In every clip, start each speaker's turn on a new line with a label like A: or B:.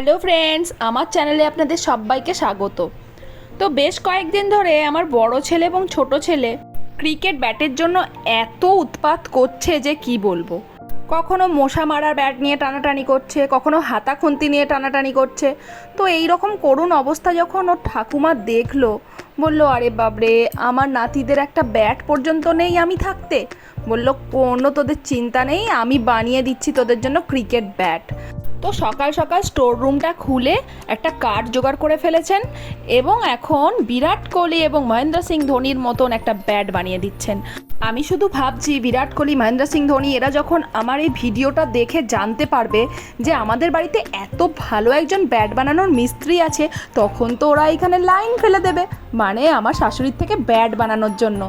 A: Hello friends, আমার চ্যানেলে আপনাদের সবাইকে স্বাগত। তো বেশ কয়েকদিন ধরে আমার বড় ছেলে এবং ছোট ছেলে ক্রিকেট ব্যাটের জন্য এত উৎপাত করছে যে কি বলবো। কখনো মশা মারার ব্যাট নিয়ে টানাটানি করছে, কখনো হাতা খুন্তি নিয়ে টানাটানি করছে। তো এই রকম করুণ অবস্থা যখন ওর ঠাকুমা দেখলো, বলল, আরে বাবরে, আমার নাতিদের একটা ব্যাট পর্যন্ত নেই আমি থাকতে। বলল, কোনো তোদের চিন্তা নেই, আমি বানিয়ে দিচ্ছি তোদের জন্য ক্রিকেট ব্যাট। তো সকাল সকাল স্টোর রুমটা খুলে একটা কার্ড জোগাড় করে ফেলেছেন এবং এখন বিরাট কোহলি এবং মহেন্দ্র সিং ধোনির মতন একটা ব্যাট বানিয়ে দিচ্ছেন। আমি শুধু ভাবছি, বিরাট কোহলি, মহেন্দ্র সিং ধোনি এরা যখন আমার এই ভিডিওটা দেখে জানতে পারবে যে আমাদের বাড়িতে এত ভালো একজন ব্যাট বানানোর মিস্ত্রি আছে, তখন তো ওরা এখানে লাইন ফেলে দেবে, মানে আমার শাশুড়ির থেকে ব্যাট বানানোর জন্য।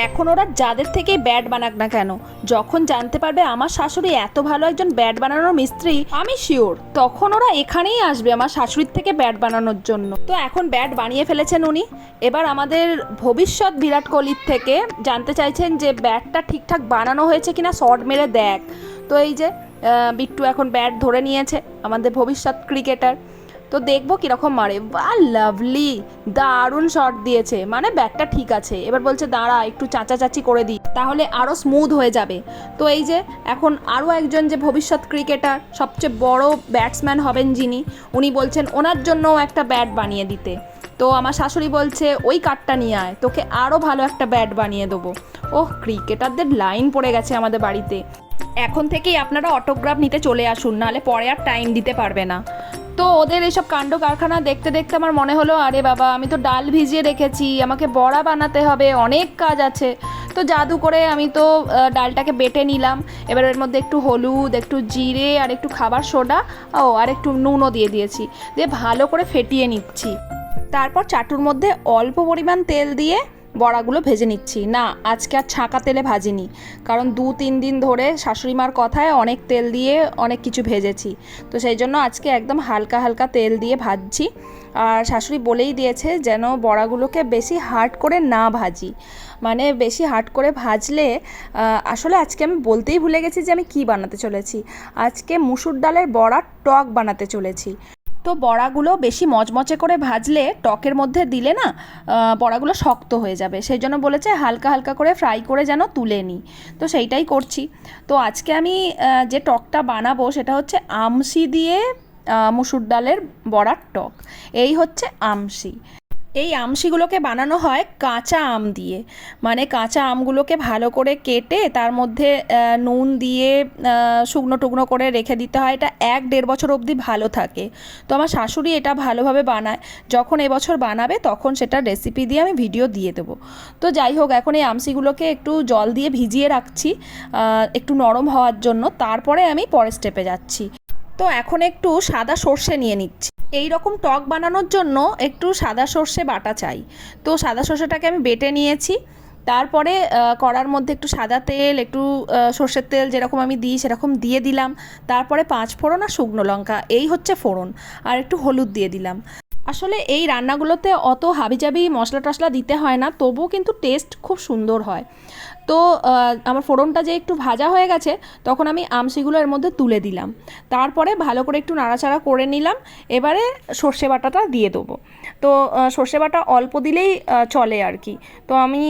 A: এখন ওরা যাদের থেকেই ব্যাট বানাক না কেন, যখন জানতে পারবে আমার শাশুড়ি এত ভালো একজন ব্যাট বানানোর মিস্ত্রি, আমি শিওর তখন ওরা এখানেই আসবে আমার শাশুড়ির থেকে ব্যাট বানানোর জন্য। তো এখন ব্যাট বানিয়ে ফেলেছেন উনি। এবার আমাদের ভবিষ্যৎ বিরাট কোহলির থেকে জানতে চাইছেন যে ব্যাটটা ঠিকঠাক বানানো হয়েছে কিনা, শর্ট মেরে দেখ। তো এই যে বিট্টু এখন ব্যাট ধরে নিয়েছে, আমাদের ভবিষ্যৎ ক্রিকেটার। তো দেখবো কীরকম মারে। বা লাভলি, দারুণ শট দিয়েছে, মানে ব্যাটটা ঠিক আছে। এবার বলছে দাঁড়া একটু চাচাচাচি করে দিই, তাহলে আরও স্মুথ হয়ে যাবে। তো এই যে এখন আরও একজন যে ভবিষ্যৎ ক্রিকেটার, সবচেয়ে বড় ব্যাটসম্যান হবেন যিনি, উনি বলছেন ওনার জন্যও একটা ব্যাট বানিয়ে দিতে। তো আমার শাশুড়ি বলছে ওই কার্ডটা নিয়ে আয়, তোকে আরও ভালো একটা ব্যাট বানিয়ে দেবো। ওহ, ক্রিকেটারদের লাইন পড়ে গেছে আমাদের বাড়িতে। এখন থেকেই আপনারা অটোগ্রাফ নিতে চলে আসুন, নাহলে পরে আর টাইম দিতে পারবে না। তো ওদের এইসব কাণ্ড কারখানা দেখতে দেখতে আমার মনে হলো, আরে বাবা, আমি তো ডাল ভিজিয়ে রেখেছি, আমাকে বড়া বানাতে হবে, অনেক কাজ আছে। তো জাদু করে আমি তো ডালটাকে বেটে নিলাম। এবার এর মধ্যে একটু হলুদ, একটু জিরে আর একটু খাবার সোডা আর একটু নুনও দিয়ে দিয়েছি, দিয়ে ভালো করে ফেটিয়ে নিচ্ছি। তারপর চাটুর মধ্যে অল্প পরিমাণ তেল দিয়ে বড়াগুলো ভেজে নিচ্ছি। না, আজকে আর ছাঁকা তেলে ভাজিনি, কারণ 2-3 দিন ধরে শাশুড়িমার কথায় অনেক তেল দিয়ে অনেক কিছু ভেজেছি। তো সেই জন্য আজকে একদম হালকা হালকা তেল দিয়ে ভাজছি। আর শাশুড়ি বলেই দিয়েছে যেন বড়াগুলোকে বেশি হার্ড করে না ভাজি, মানে বেশি হার্ড করে ভাজলে আসলে আজকে আমি বলতেই ভুলে গেছি যে আমি কি বানাতে চলেছি। আজকে মুসুর ডালের বড়ার টক বানাতে চলেছি। তো বড়াগুলো বেশি মচমচে করে ভাজলে, টকের মধ্যে দিলে না বড়াগুলো শক্ত হয়ে যাবে, সেই জন্য বলেছে হালকা হালকা করে ফ্রাই করে যেন তুলে নিই। তো সেইটাই করছি। তো আজকে আমি যে টকটা বানাবো সেটা হচ্ছে আমশি দিয়ে মুসুর ডালের বড়ার টক। এই হচ্ছে আমশি। এই আমশিগুলোকে বানানো হয় কাঁচা আম দিয়ে, মানে কাঁচা আমগুলোকে ভালো করে কেটে তার মধ্যে নুন দিয়ে শুকনো টুকনো করে রেখে দিতে হয়। এটা 1-1.5 বছর অবধি ভালো থাকে। তো আমার শাশুড়ি এটা ভালোভাবে বানায়, যখন এবছর বানাবে তখন সেটা রেসিপি দিয়ে আমি ভিডিও দিয়ে দেবো। তো যাই হোক, এখন এই আমশিগুলোকে একটু জল দিয়ে ভিজিয়ে রাখছি একটু নরম হওয়ার জন্য, তারপরে আমি পরের স্টেপে যাচ্ছি। তো এখন একটু সাদা সর্ষে নিয়ে নিচ্ছি। এই রকম টক বানানোর জন্য একটু সাদা সর্ষে বাটা চাই। তো সাদা সর্ষেটাকে আমি বেটে নিয়েছি। তারপরে কড়ার মধ্যে একটু সাদা তেল, একটু সর্ষের তেল যেরকম আমি দিই সেরকম দিয়ে দিলাম। তারপরে 5 ফোড়ন আর শুকনো লঙ্কা, এই হচ্ছে ফোড়ন, আর একটু হলুদ দিয়ে দিলাম। আসলে এই রান্নাগুলোতে অত হাবিজাবি মশলা টশলা দিতে হয় না, তবুও কিন্তু টেস্ট খুব সুন্দর হয়। তো আমার ফোড়নটা যে একটু ভাজা হয়ে গেছে, তখন আমি আমশিগুলো এর মধ্যে তুলে দিলাম। তারপরে ভালো করে একটু নাড়াচাড়া করে নিলাম। এবারে সর্ষে বাটাটা দিয়ে দেবো। তো সর্ষে বাটা অল্প দিলেই চলে আর কি। তো আমি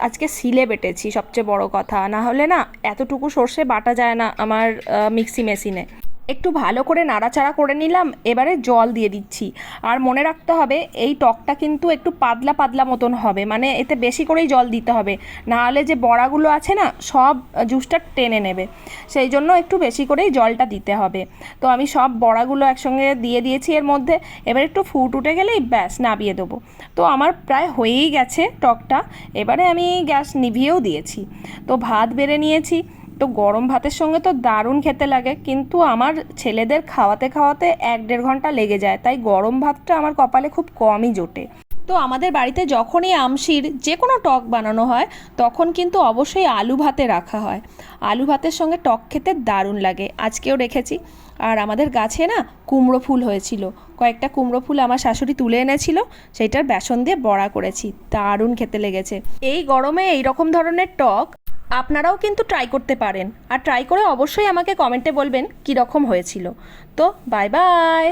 A: আজকে শিলে বেটেছি, সবচেয়ে বড় কথা, না হলে না এতটুকু সর্ষে বাটা যায় না আমার মিক্সি মেশিনে। একটু ভালো করে নাড়াচাড়া করে নিলাম। এবারে জল দিয়ে দিচ্ছি। আর মনে রাখতে হবে এই টকটা কিন্তু একটু পাতলা পাতলা মতন হবে, মানে এতে বেশি করেই জল দিতে হবে, নাহলে যে বড়াগুলো আছে না সব জুসটা টেনে নেবে, সেই জন্য একটু বেশি করেই জলটা দিতে হবে। তো আমি সব বড়াগুলো একসঙ্গে দিয়ে দিয়েছি এর মধ্যে। এবার একটু ফুট উঠে গেলেই ব্যাস নামিয়ে দেবো। তো আমার প্রায় হয়েই গেছে টকটা। এবারে আমি গ্যাস নিভিয়েও দিয়েছি। তো ভাত বেড়ে নিয়েছি। তো গরম ভাতের সঙ্গে তো দারুণ খেতে লাগে, কিন্তু আমার ছেলেদের খাওয়াতে খাওয়াতে 1-1.5 ঘন্টা লেগে যায়, তাই গরম ভাতটা আমার কপালে খুব কমই জোটে। তো আমাদের বাড়িতে যখনই আমশির যে কোনো টক বানানো হয়, তখন কিন্তু অবশ্যই আলু ভাতে রাখা হয়। আলু ভাতের সঙ্গে টক খেতে দারুণ লাগে। আজকেও রেখেছি। আর আমাদের গাছে না কুমড়ো ফুল হয়েছিল, কয়েকটা কুমড়ো ফুল আমার শাশুড়ি তুলে এনেছিল, সেইটার বেসন দিয়ে বড়া করেছি, দারুণ খেতে লেগেছে। এই গরমে এই রকম ধরনের টক আপনারাও কিন্তু ট্রাই করতে পারেন, আর ট্রাই করে অবশ্যই আমাকে কমেন্টে বলবেন কীরকম হয়েছিল। তো বাই বাই।